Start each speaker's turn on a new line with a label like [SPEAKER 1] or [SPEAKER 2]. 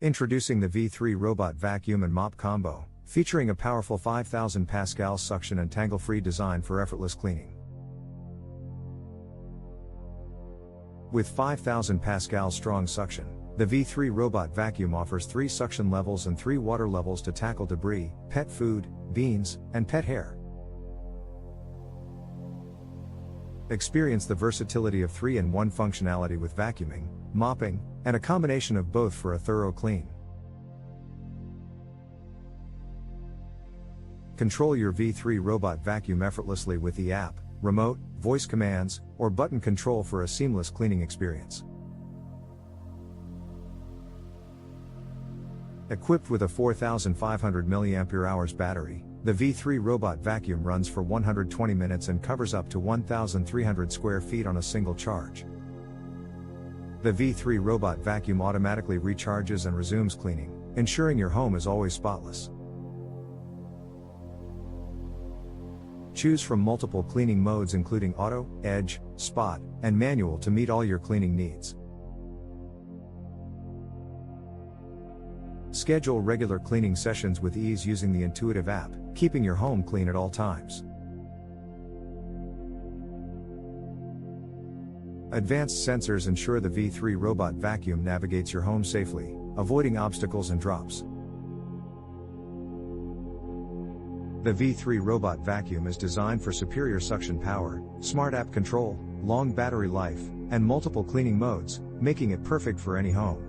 [SPEAKER 1] Introducing the V3 Robot Vacuum and Mop Combo, featuring a powerful 5,000 pascal suction and tangle-free design for effortless cleaning. With 5,000 pascal strong suction, the V3 Robot Vacuum offers 3 suction levels and 3 water levels to tackle debris, pet food, beans, and pet hair. Experience the versatility of 3-in-1 functionality with vacuuming, mopping, and a combination of both for a thorough clean. Control your V3 Robot Vacuum effortlessly with the app, remote, voice commands, or button control for a seamless cleaning experience. Equipped with a 4,500 mAh battery, the V3 Robot Vacuum runs for 120 minutes and covers up to 1,300 square feet on a single charge. The V3 Robot Vacuum automatically recharges and resumes cleaning, ensuring your home is always spotless. Choose from multiple cleaning modes including auto, edge, spot, and manual to meet all your cleaning needs. Schedule regular cleaning sessions with ease using the intuitive app, keeping your home clean at all times. Advanced sensors ensure the V3 Robot Vacuum navigates your home safely, avoiding obstacles and drops. The V3 Robot Vacuum is designed for superior suction power, smart app control, long battery life, and multiple cleaning modes, making it perfect for any home.